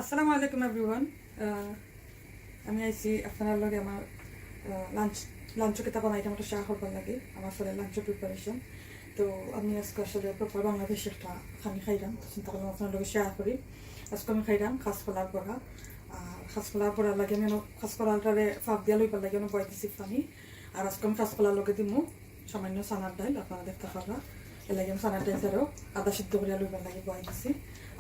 আসসালামু আলাইকুম এভরিওয়ান। আমি আইছি আপনার লগে আমার লাঞ্চ কেতা বানাইতে আমার শাহ করবার লাগে আমার আসলে লাঞ্চ প্রিপারেশন। তো আমি আজকে আসলে প্রপার বাংলাদেশে একটা খানি খাইলাম, তো চিন্তা করলাম আপনার লগে শেয়ার করি। আজকে আমি খাইলাম খাসকলার বড়া। আর খাসকলার বড়ার লাগে আমি খাসকলাটারে ফাঁক দিয়া লইবার লাগে আমি বয় দিছি পানি। আর আজকে আমি খাসকলার লগে দিমু সামান্য চানার ডাল, আপনারা দেখতে পারবা। এর লাগে আমি চানার ডাল ছাড়াও আদা সিদ্ধ করিয়া লইবার লাগে বয় দিছি।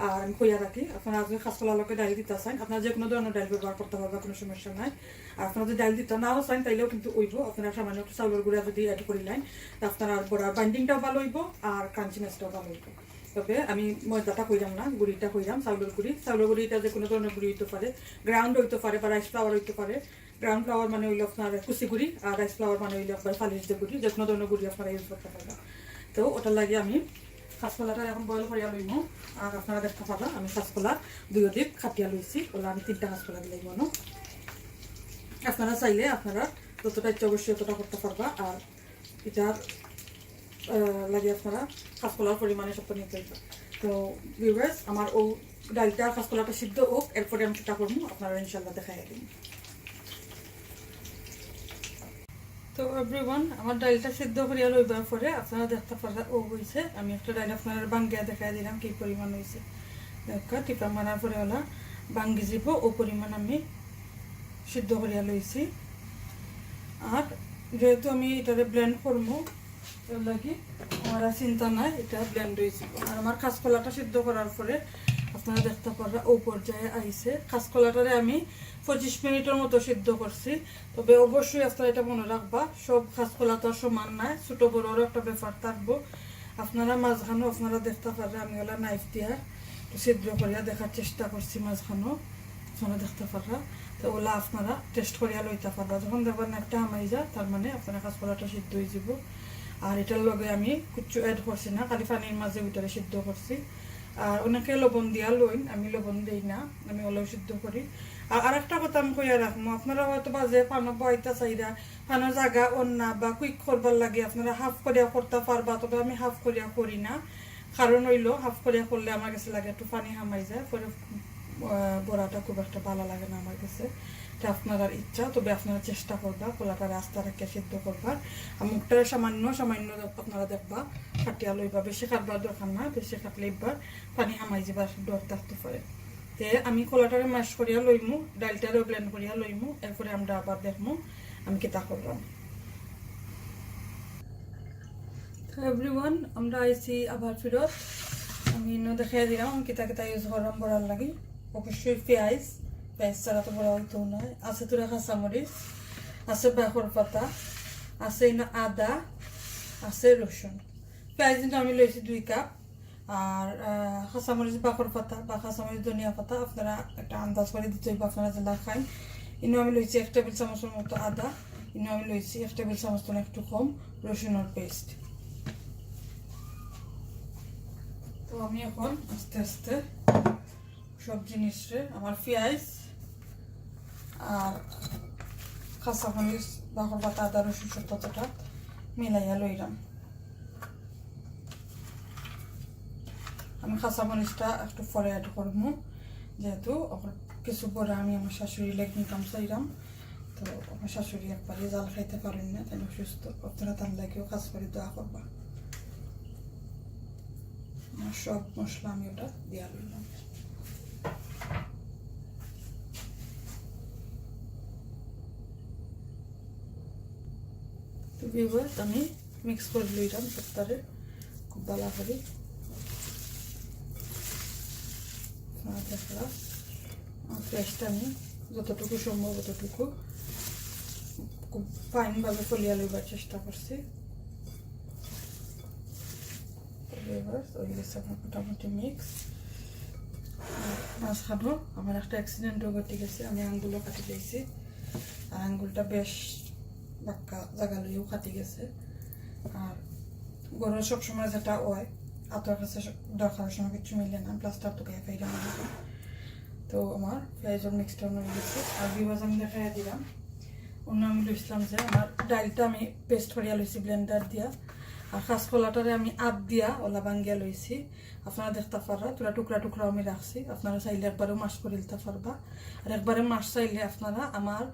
আর আমি কইয়া রাখি, আপনারা আজকে খাসকলার লগে ডাল দিতে চান আপনারা যে কোনো ধরনের ডাল ব্যবহার করতে পারবা, কোনো সমস্যা নাই। আর আপনারা যদি ডাল দিতে নাও চান তাইলেও কিন্তু ওইব, আপনারা সামান্য একটু চাউলের গুঁড়া যদি অ্যাড করিলেন আপনার বড়ার বাইন্ডিংটাও ভালো হইব আর ক্রাঞ্চিনেসটাও ভালো হইব। তবে আমি ময়দাটা কইলাম না, গুড়িটা কইলাম, চাউলের গুড়িটা যে কোনো ধরনের গুড়ি হইতে পারে, গ্রাউন্ড হইতে পারে বা রাইস ফ্লাওয়ার হইতে পারে। গ্রাউন্ড ফ্লাওয়ার মানে হইলো আপনার কুচি গুড়ি, আর রাইস ফ্লাওয়ার মানে হইলো আপনার ফালিশ যে গুড়ি, যে কোনো ধরনের গুড়ি আপনারা ইউজ করতে পারবেন। তো ওটার লাগে আমি কাঁচকলাটা এখন বয়েল করিয়া লইম। আর আপনারা দেখতে পাবা আমি কাঁচকলা দুই দিক খাটিয়া লইছি, ওলা আমি 3টা কাঁচকলা দিলাই মনো। আপনারা চাইলে আপনারা যতটা ইচ্ছা অবশ্যই ততটা করতে পারবা। আর এটার লাগে আপনারা কাঁচকলার পরিমাণে সবটা নিতে পারবা। তো ভিউয়ার্স, আমার ও ডালটা কাঁচকলাটা সিদ্ধ হোক, এরপরে আমি সেটা করবো, আপনারা ইনশাল্লাহ দেখাই দিন। তো এভরিওয়ান, আমার ডালটা সিদ্ধ করিয়া লইবার পরে আপনারা দেখতে পারা ও হয়েছে। আমি একটা ডাল আপনার বাঙ্গিয়া দেখাই দিলাম কি পরিমাণ হয়েছে। দেখা টিপা মারার পরে ওলা বাঙ্গি যাব, ও পরিমাণ আমি সিদ্ধ করিয়া লইছি। আর যেহেতু আমি এটারে ব্লেন্ড করবো এর লাগে আমার আর চিন্তা নাই, এটা ব্লেন্ড হয়েছে। আর আমার কাঁচকলাটা সিদ্ধ করার পরে আপনারা দেখতে পারা ও পর্যায়ে আইছে। কাঁচকলাটারে আমি 25 মিনিটের মতো সিদ্ধ করছি। তবে অবশ্যই আপনারা এটা মনে রাখবা, সব কাঁচকলা তো সমান নাই, ছোটো বড়োরও একটা ব্যাপার থাকবো। আপনারা মাঝখানেও আপনারা দেখতে পারা আমি ওলা নাইফ দিয়া সিদ্ধ করিয়া দেখার চেষ্টা করছি, মাঝখানেও আপনারা দেখতে পারা। তো ওলা আপনারা টেস্ট করিয়া লইতে পারবা। যখন দেখবেন একটা হামাই যায় তার মানে আপনারা কাঁচকলাটা সিদ্ধ হয়ে যাব। আর এটার লগে আমি কিচ্ছু অ্যাড করছি না, খালি পানির মাঝে ওইটারে সিদ্ধ করছি। আর অনেকে লবণ দিয়া লইন, আমি লবণ দিই না, আমি ওলাও সিদ্ধ করি। আর একটা কথা আমি কইয়া রাখবো, আপনারা হয়তো বাজে পানো বইতা চাইরা পানো জায়গা অন্য বা কুইক করবার লাগে আপনারা হাফ করিয়া করতে পারবা, তবে আমি হাফ করিয়া করি না। কারণ হইলো হাফ করিয়া করলে আমার কাছে লাগে একটু পানি হামাই যায়, পরে বড়াটা খুব একটা ভালো লাগে না আমার কাছে। এটা আপনার ইচ্ছা, তবে আপনারা চেষ্টা করবা কলাটা রাস্তা রেখে সিদ্ধ করবার। আর মুখটা সামান্য সামান্য আপনারা দেখবা কাটিয়া লইবা, বেশি কাটবার দরকার না, বেশি কাটলে এবার পানি হামাই যাবার ডর থাকতে পারে। তে আমি কলাটারে ম্যাশ করিয়া লইমু, ডালটারেও ব্লেন্ড করিয়া লইমু, এরপরে আমরা আবার দেখমু আমি কিতা করলাম। এভরিওয়ান, আমরা আইছি আবার ফিরত। আমি দেখাই দিলাম আমি কিতা কিতা ইউজ করলাম বড়ার লাগে। অবশ্যই পেঁয়াজ ছাড়া তো বড়া হইতেও নয়। আছে তোরা কাঁচামরিচ, আছে বাখর পাতা, আছে আদা, আছে রসুন। পেঁয়াজ কিন্তু আমি লইছি 2 কাপ। আর কাঁচামরিচ বাখর পাতা বা কাঁচামরিচ ধনিয়া পাতা আপনারা একটা আন্দাজ করে দিতে হইব, আপনারা যেটা খান। ইনো আমি লইছি 1 টেবিল চামচের মতো আদা, ইনো আমি লইছি 1 টেবিল চামচ একটু কম রসুনের পেস্ট। তো আমি এখন আস্তে আস্তে সব জিনিসে আমার পেঁয়াজ আর কাঁচামরিচ বাখর পাতা আদা রসুন সব পাতাটা মিলাইয়া লইলাম। আমি কাঁচামরিচটা একটু পরে অ্যাড করবো, যেহেতু কিছু পরে আমি আমার শাশুড়ি লেগ নিতাম চাইলাম। তো আমার শাশুড়ি একবারে জাল খাইতে পারেন না, তাই অসুস্থ, আপনারা তার লাগেও কাজ করে দোয়া করবা। সব মশলা আমি ওটা দিয়া লইলাম। তো ভিউয়ার্স, আমি মিক্স করে লইলাম সপ্তাহে খুব ভালো করে। দেখলাম পেস্টটা আমি যতটুকু সম্ভব ততটুকু খুব ফাইনভাবে ফলিয়া লইবার চেষ্টা করছি। মোটামুটি মিক্স। মাঝখানেও আমার একটা অ্যাক্সিডেন্টও ঘটে গেছে, আমি আঙ্গুলও কাটি দিয়েছি। আর আঙ্গুলটা বেশ বাক্কা জায়গা লইও কাটি গেছে। আর গরুর সবসময় যেটা হয় আতর কাছে দরকারের সময় কিছু মিলে না, প্লাস্টার তো গায়ে ফেরা না। তো আমার পেঁয়াজের মিক্সটা হয়ে গেছে। আর বিভাজ আমি দেখাই দিলাম অন্য আমি লইছিলাম যে আমার ডালটা আমি পেস্ট করিয়া লইছি ব্লেন্ডার দিয়া। আর কাঁচকলাটারে আমি আপ দিয়া ওলা বাঙ্গিয়া লইছি, আপনারা দেখতে পারবা তোরা টুকরা টুকরা আমি রাখছি, আপনারা চাইলে একবারেও মাছ করে দিতে পারবা। আর একবারে মাছ চাইলে আপনারা আমার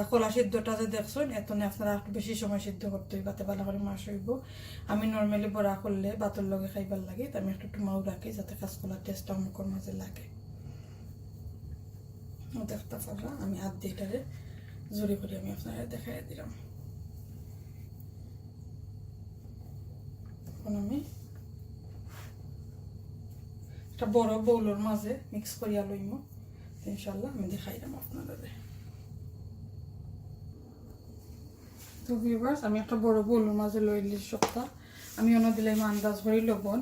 কলা সিদ্ধটা যে দেখছেন এতনে আপনারা একটু বেশি সময় সিদ্ধ করতে হইব, যাতে ভালো করে মাছ হইব। আমি নর্মালি বড়া করলে ভাতের লগে খাইবার লাগে, তো আমি একটু টুমাও রাখি যাতে কাঁচকলার টেস্টটা মুখের মাঝে লাগে। দেখতে পারবা আমি হাত দিয়ে এটারে জোরে করে আমি আপনারা দেখাই দিলাম। এখন আমি একটা বড় বউলের মাঝে মিক্স করিয়া লইম, ইনশাল্লাহ আমি দেখাইলাম আপনাদের। তো ভিউয়ার্স আমি একটা বড় বউলের মাঝে লইলি সপ্তাহ আমি অন্য দিলাম আন্দাজ ভরি লবণ,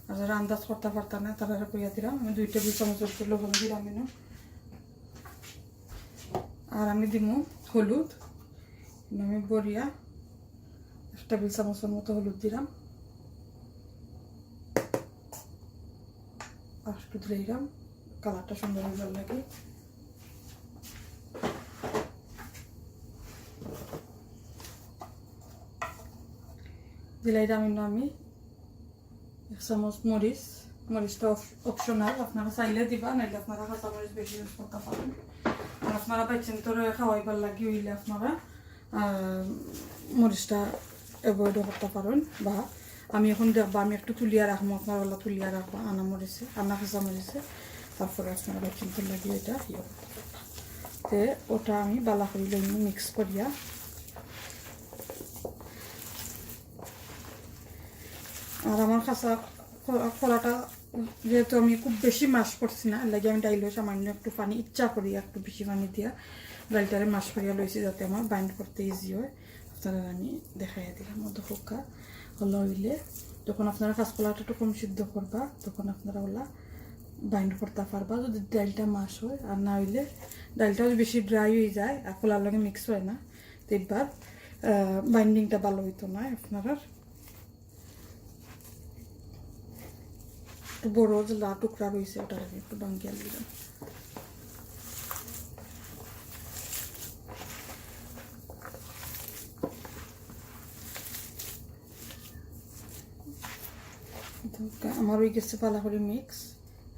আর যারা আন্দাজ করতে পারতাম না তারা কইয়া দিলাম আমি 2 টেবিল চামচ লবণ দিলাম। আর আমি দিব হলুদ, আমি বড়িয়া 1 টেবিল চামচের মতো হলুদ দিলাম, আর একটু দিলাম কালারটা সুন্দর ভালো লাগে। দিলাইলাম আমি 1 চামচ মরিচটা অপশনাল, আপনারা চাইলে দিবা, নাইলে আপনারা কাঁচা মরিচ বেশি ইউজ করতে পারেন। আর আপনারা পাইছেন তো খাওয়াইবার লাগি হইলে আপনারা মরিচটা অ্যাভয়েডও করতে পারেন। বা আমি এখন দেখবা আমি একটু তুলিয়া রাখবো, আপনারা ওলা তুলিয়া রাখবো আনা মরিচে, আনা কাঁচা মরিচে, তারপরে আপনারা পাইছেন তো লাগি এটা ইয়ে করতে পারবা। তো ওটা আমি বালা করে লইনি মিক্স করিয়া। আর আমার কাঁচা কলাটা যেহেতু আমি খুব বেশি মাছ করছি না, লাগে আমি ডাইলে সামান্য একটু পানি ইচ্ছা করি একটু বেশি পানি দিয়া ডালটারে মাছ করিয়া লইছি যাতে আমার বাইন্ড করতে ইজি হয়। আপনারা আমি দেখাইয়া দিলাম মতো হোকা হলো হইলে যখন আপনারা কাঁচকলাটা একটু কম সিদ্ধ করবা তখন আপনারা ওলা বাইন্ড করতে পারবা, যদি ডালটা মাছ হয়। আর না হইলে ডালটা বেশি ড্রাই হয়ে যায় আর কলার লগে মিক্স হয় না, তো এবার বাইন্ডিংটা ভালো হইতো না। আপনারা একটু বড় যে টুকরা রয়েছে ওটা আমি একটু বাঙ্গিয়া দিলাম। আমার ওই গেছে পালা করে মিক্স,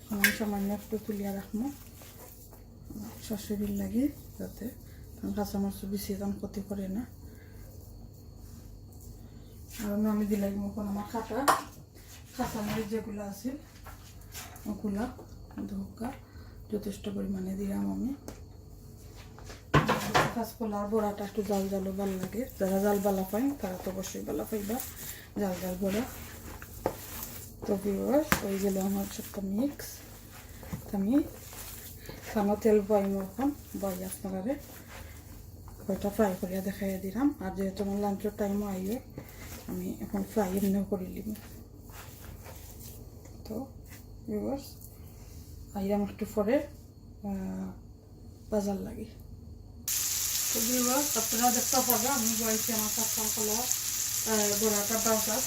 এখন আমি সামান্য একটু তুলিয়া রাখবো শাশুড়ির লাগে, যাতে কাঁচামরিচ বেশি দাম ক্ষতি করে না। আর আমি দিলাম এখন আমার কাঁচামরিচ যেগুলো আছে ওগুলা ধোকা যথেষ্ট পরিমাণে দিলাম আমি। কাঁচকলার বড়াটা একটু জাল জালও ভালো লাগে, যারা জাল বালা পাই তারা তো অবশ্যই বালা পাইবা জাল জাল বড়া। তো ভিউয়ার্স হয়ে গেল আমার একটা মিক্স, আমি খানা তেল বইম এখন বই আপনারা ওইটা ফ্রাই করিয়া দেখাইয়া দিলাম। আর যেহেতু আমার লাঞ্চের টাইমও আইয়ে আমি এখন ফ্রাই এমনিও করে নিব। তো ভিউয়ার্স আইরাম একটু পরে বাজার লাগে। তো ভিউয়ার্স আপনারা দেখতে পারবেন আমি বলছি আমার কাঁচকলা বড়াটা বাজার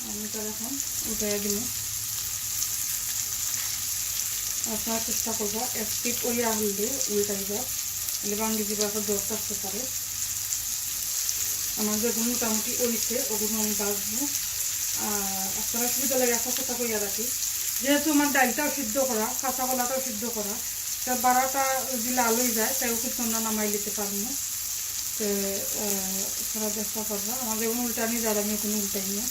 আমি তো এখন উঠাইয়া দিব। আপনারা চেষ্টা করবো একটি ওইয়া হলে উল্টাইবা, এলে বাঙ্গি দিবা দর থাকতে পারে। আমার যেগুলো মোটামুটি ওইছে ওগুলো আমি বাঁচবো। আর আপনারা সুবিধা লাগে একটা কথা কইয়া রাখি, যেহেতু আমার ডালটাও সিদ্ধ করা কাঁচা কলাটাও সিদ্ধ করা, তা বারোটা যদি লাল হয়ে যায় তাই খুব সুন্দর নামাই নিতে পারবো। তো আপনারা চেষ্টা করবো আমার যেমন উল্টানি যার আমি কোনো উল্টাই না,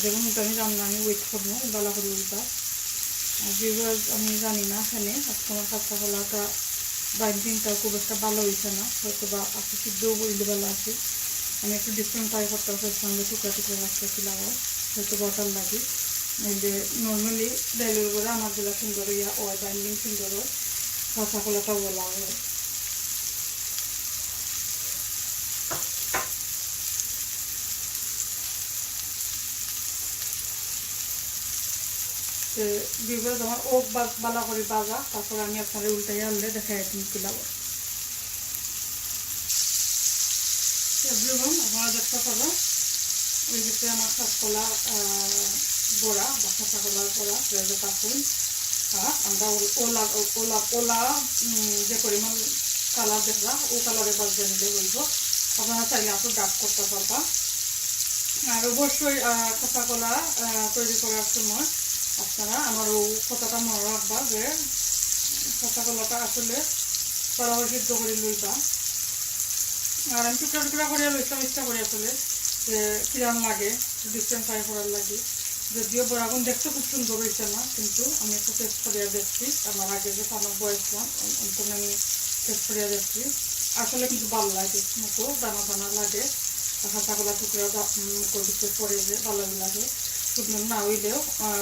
যেমন উল্টানি রান্না আমি ওয়েট করবো বালা করে উল্টা। আর বিভাগ আমি জানি না এখানে আমার কাঁচা কলাটা বাইন্ডিংটা খুব একটা ভালো হয়েছে না, হয়তো বা আপনি সিদ্ধও বললে ভালো আছে। আমি একটু ডিফারেন্ট ট্রাই করতে পারছি, সঙ্গে টুকরা টুকরা রাখতেছিলাম হয়তো বটার লাগে। যে নর্মালি ডাইলের করে আমার যেটা সুন্দর ইয়া হয় বাইন্ডিং সুন্দর হয়, কাঁচা কলাটাও বলা হয়। বিভাগ আমার ওক বালা করে বাজা, তারপরে আমি আপনার উল্টাই আনলে দেখাই দিন কিলাব। আপনারা দেখতে পাবো ওই যে আমার কাঁচকলা বড়া বা কাঁচা কলার বড়া থাকুন। আমরা ওলা ওলা ওলা যে পরিমাণ কালার দেখলাম ও কালারে বাজতে নিলে হইব। আপনারা চাইলে আসলে ডাক করতে পারবা, আর অবশ্যই কাঁচা কলা তৈরি করার সময় আপনারা আমার ও কথাটা মনে রাখবা যে কাঁচা কলাটা আসলে কলাও সিদ্ধ করে লইবা। আর আমি টুকরা টুকরা করে লইতাম ইচ্ছা করি আসলে যে কিরাম লাগে ডিফারেন্ট ফ্রাই করার লাগে। যদিও বরাগুন দেখতে খুব সুন্দর হয়েছে না, কিন্তু আমি একটু টেস্ট করিয়া দেখছি আমার আগে যে পানক বয়েছিলাম অন্তত আমি টেস্ট করিয়া দেখছি আসলে কিন্তু ভালো লাগে, মুখো দানা দানা লাগে, কাঁচা কলা টুকরা মুখোর ভিতরে পড়ে যে ভালো লাগে, শুকনো না হইলেও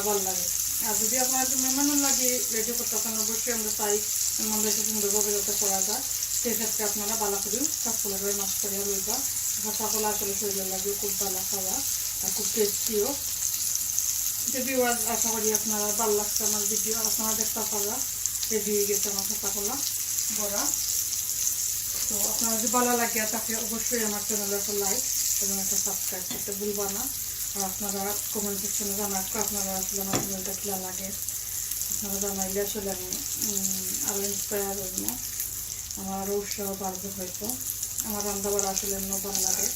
ভালো লাগে। আর যদি আপনার মেহমানও লাগে রেডি করতে পারেন অবশ্যই আমরা চাই মেহমানদেরকে সুন্দরভাবে যাতে করা যায়, সেক্ষেত্রে আপনারা বালা করেও কাঁচকলা করে মাছ করিয়া লইবা। কাঁচা কলা আসলে শরীরের লাগে খুব ভালো খাওয়া আর খুব টেস্টিও। যদিও আশা করি আপনারা ভালো লাগছে আমার ভিডিও, আপনারা দেখতে পারা রেডি হয়ে গেছে আমার কাঁচা কলা বড়া। তো আপনারা যদি ভালো লাগে তাকে অবশ্যই আমার চ্যানেলে একটা লাইক এবং একটা সাবস্ক্রাইব করতে ভুলবা না। আর আপনারা কমেন্ট সেকশনে জানাচ্ছ আপনারা আসলে আমার চ্যানেলটা খেলা লাগে, আপনারা জানাইলে আসলে আমি আরও ইন্সপায়ার হইব, আমার আরও উৎসাহ বাড়বে হয়তো। আমার রান্না বাড়া আসলে অন্য ভালো লাগে।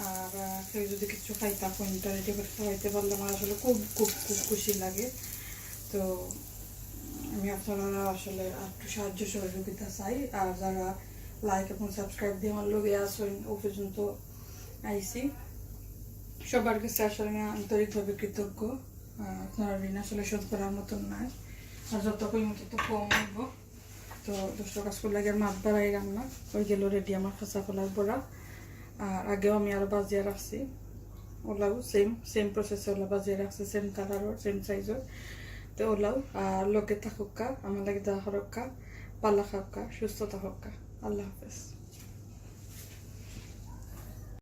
আর কেউ যদি কিছু খাইতা কোনটা রেডি করে খাইতে পারলে আমার আসলে খুব খুব খুব খুশি লাগে। তো আমি আপনারা আসলে একটু সাহায্য সহযোগিতা চাই। আর যারা লাইক এবং সাবস্ক্রাইব দিয়ে আমার লোকে আসেন ও পর্যন্ত আইসি, সবার কাছে আসলে আমি আন্তরিকভাবে কৃতজ্ঞ। আপনারা ঋণ আসলে শোধ করার মতন নয়, আর যত কই মতো তো কম হইব। তো 10 টাকা স্কুল লাগে মাছ বাড়াই রান্না হয়ে গেল রেডি আমার কাঁচা কলার বড়া। আর আগেও আমি আরও বাজিয়ে রাখছি, ওলাও সেম প্রসেসে ওলা বাজিয়ে রাখছি, সেম কালারর সেম সাইজর। তো ওলাও আর লোকে থাকুকা আমার লাগে দেওয়া হরক্কা, পাল্লা খাক্কা, সুস্থ থাকুকা। আল্লাহ হাফেজ।